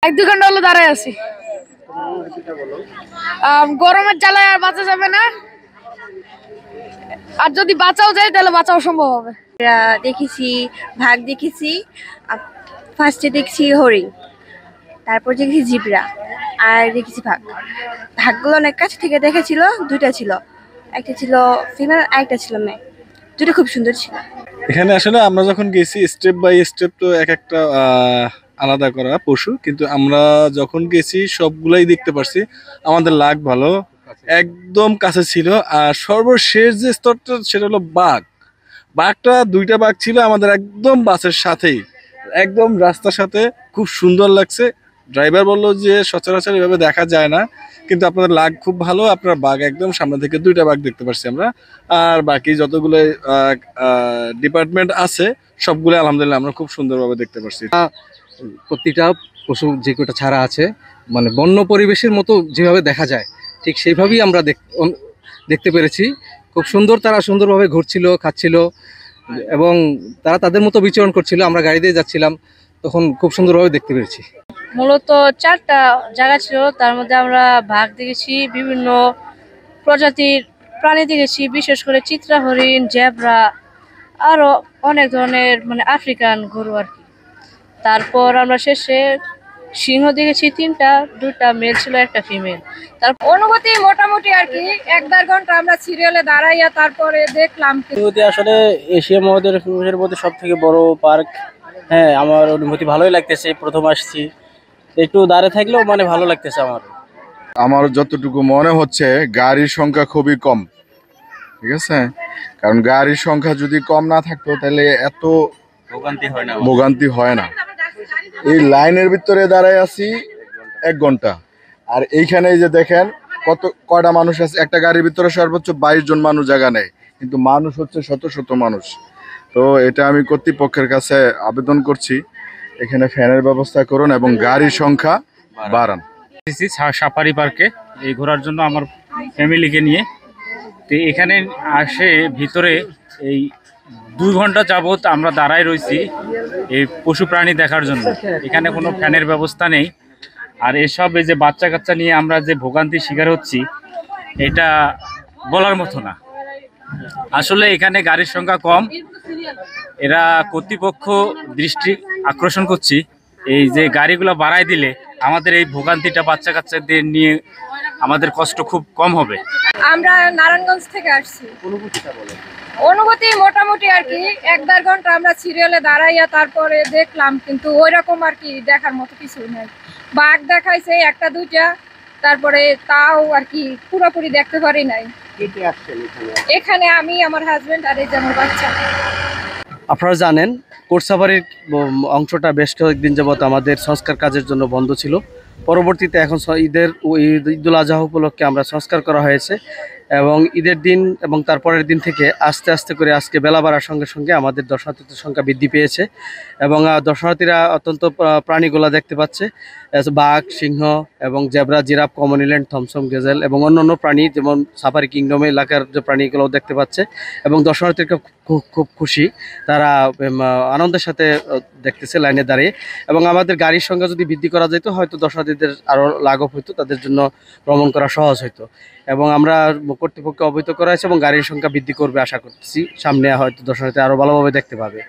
1-2 ঘন্টা হলো দাঁড়ায় আছি। গরমের জ্বালায় আর বাঁচা যাবে না, আর যদি বাঁচাও যায় তাহলে বাঁচাও সম্ভব হবে। দেখেছি বাঘ, দেখেছি ফার্স্টে দেখছি হরিণ, তারপর দেখেছি জিব্রা, আর দেখেছি ভাগগুলো অনেক কাছ থেকে দেখেছিল। দুইটা ছিল, একটা ছিল ফিমেল আর একটা ছিল মেয়ে। দুটো খুব সুন্দর ছিল। এখানে আসলে আমরা যখন গেছি স্টেপ বাই স্টেপ তো এক একটা আলাদা করা পশু, কিন্তু আমরা যখন গেছি সবগুলাই দেখতে পারছি। আমাদের লাক ভালো, একদম কাছে ছিল। আর সর্বশেষ যে স্তরটা সেটা হলো বাঘটা 2টা বাঘ ছিল আমাদের একদম বাসের সাথেই, একদম রাস্তার সাথে। খুব সুন্দর লাগছে। ড্রাইভার বললো যে সচরাচর এভাবে দেখা যায় না, কিন্তু আপনাদের লাক খুব ভালো, আপনার বাঘ একদম সামনে থেকে 2টা বাঘ দেখতে পারছি আমরা। আর বাকি যতগুলো ডিপার্টমেন্ট আছে সবগুলো আলহামদুলিল্লাহ আমরা খুব সুন্দরভাবে দেখতে পারছি। প্রতিটা পশু যে কটা ছাড়া আছে, মানে বন্য পরিবেশের মতো যেভাবে দেখা যায় ঠিক সেইভাবেই আমরা দেখতে পেরেছি। খুব সুন্দর, তারা সুন্দরভাবে ঘুরছিল, খাচ্ছিল এবং তারা তাদের মতো বিচরণ করছিল। আমরা গাড়ি দিয়ে যাচ্ছিলাম, তখন খুব সুন্দরভাবে দেখতে পেরেছি। মূলত 4টা জায়গা ছিল, তার মধ্যে আমরা বাঘ দেখেছি, বিভিন্ন প্রজাতির প্রাণী দেখেছি, বিশেষ করে চিত্রা হরিণ, জেব্রা, আরো অনেক ধরনের মানে আফ্রিকান গরু আর কি। তারপর আমরা শেষে সিংহ দেখেছি 3টা, 2টা মেল ছিল, একটা ফিমেল। তারপর অনুভূতি মোটামুটি আর কি 1-1.5 ঘন্টা আমরা সিরিয়ালে দাঁড়াইয়া তারপরে দেখলাম। অনুভূতি আসলে এশিয়া মহাদেশের মধ্যে সব থেকে বড় পার্ক। হ্যাঁ, আমার অনুভূতি ভালোই লাগতেছে। প্রথম আসছি, একটু দাঁড়িয়ে থাকলেও মানে ভালো লাগতেছে আমার যতটুকু মনে হচ্ছে গাড়ির সংখ্যা খুবই কম, ঠিক আছে। কারণ গাড়ির সংখ্যা যদি কম না থাকতো তাহলে এত ভোগান্তি হয় না। এই লাইনের ভিতরে দাঁড়ায় আছি 1 ঘন্টা, আর এইখানে যে দেখেন কয়টা মানুষ আছে। একটা গাড়ির ভিতরে সর্বোচ্চ 22 জন মানুষ জায়গা নেয়, কিন্তু মানুষ হচ্ছে শত শত মানুষ। তো এটা আমি কর্তৃপক্ষের কাছে আবেদন করছি, এখানে ফ্যানের ব্যবস্থা করুন এবং গাড়ির সংখ্যা বাড়ান। সাফারি পার্কে এই ঘোরার জন্য আমার ফ্যামিলিকে নিয়ে, তো এখানে আসে ভিতরে এই 2 ঘন্টা যাবত আমরা দাঁড়ায় রয়েছি এই পশু প্রাণী দেখার জন্য। এখানে কোনো ফ্যানের ব্যবস্থা নেই। আর এসব এই যে বাচ্চা কাচ্চা নিয়ে আমরা যে ভোগান্তির শিকার হচ্ছি, এটা বলার মতো না। আসলে এখানে গাড়ির সংখ্যা কম, এরা কর্তৃপক্ষ দৃষ্টি আকর্ষণ করছি, এই যে গাড়িগুলো বাড়ায় দিলে আমাদের এই ভোগান্তিটা বাচ্চা কাচ্চাদের নিয়ে আমাদের কষ্ট খুব কম হবে। আমরা নারায়ণগঞ্জ থেকে আসছি। অনুভূতি মোটামুটি আর কি 1-1.5 ঘন্টা আমরা সিরিয়ালে দাঁড়াইয়া তারপরে দেখলাম, কিন্তু ওইরকম আর কি দেখার মতো কিছু নাই। বাঘ দেখাইছে 1-2টা, তারপরে তাও আর কি পুরোপুরি দেখতে পারি নাই। এখানে আমি, আমার হাজবেন্ড আর এই যে আমার বাচ্চা। আপনারা জানেন কোর্ট সাফারির অংশটা বেশ কয়েকদিন যাবত আমাদের সংস্কার কাজের জন্য বন্ধ ছিল। পরবর্তীতে এখন ঈদুল আজহা উপলক্ষে আমরা সংস্কার করা হয়েছে এবং ঈদের দিন এবং তারপরের দিন থেকে আস্তে আস্তে করে আজকে বেলা বাড়ার সঙ্গে সঙ্গে আমাদের দর্শনার্থীদের সংখ্যা বৃদ্ধি পেয়েছে এবং দর্শনার্থীরা অত্যন্ত প্রাণীগুলো দেখতে পাচ্ছে। বাঘ, সিংহ এবং zebra, giraffe, common eland, Thomson, gazelle এবং অন্যান্য প্রাণী যেমন সাফারি কিংডমে এলাকার যে প্রাণীগুলো দেখতে পাচ্ছে এবং দর্শনার্থীরা খুব খুশি। তারা আনন্দের সাথে দেখতেছে লাইনে দাঁড়িয়ে। এবং আমাদের গাড়ির সংখ্যা যদি বৃদ্ধি করা যেত হয়তো দর্শনার্থীদের আরও লাঘব হতো, তাদের জন্য ভ্রমণ করা সহজ হতো। এবং আমরা কর্তৃপক্ষকে অবহিত করা হয়েছে এবং গাড়ির সংখ্যা বৃদ্ধি করবে আশা করতেছি। সামনে হয়তো দর্শনার্থী আরও ভালোভাবে দেখতে পাবে।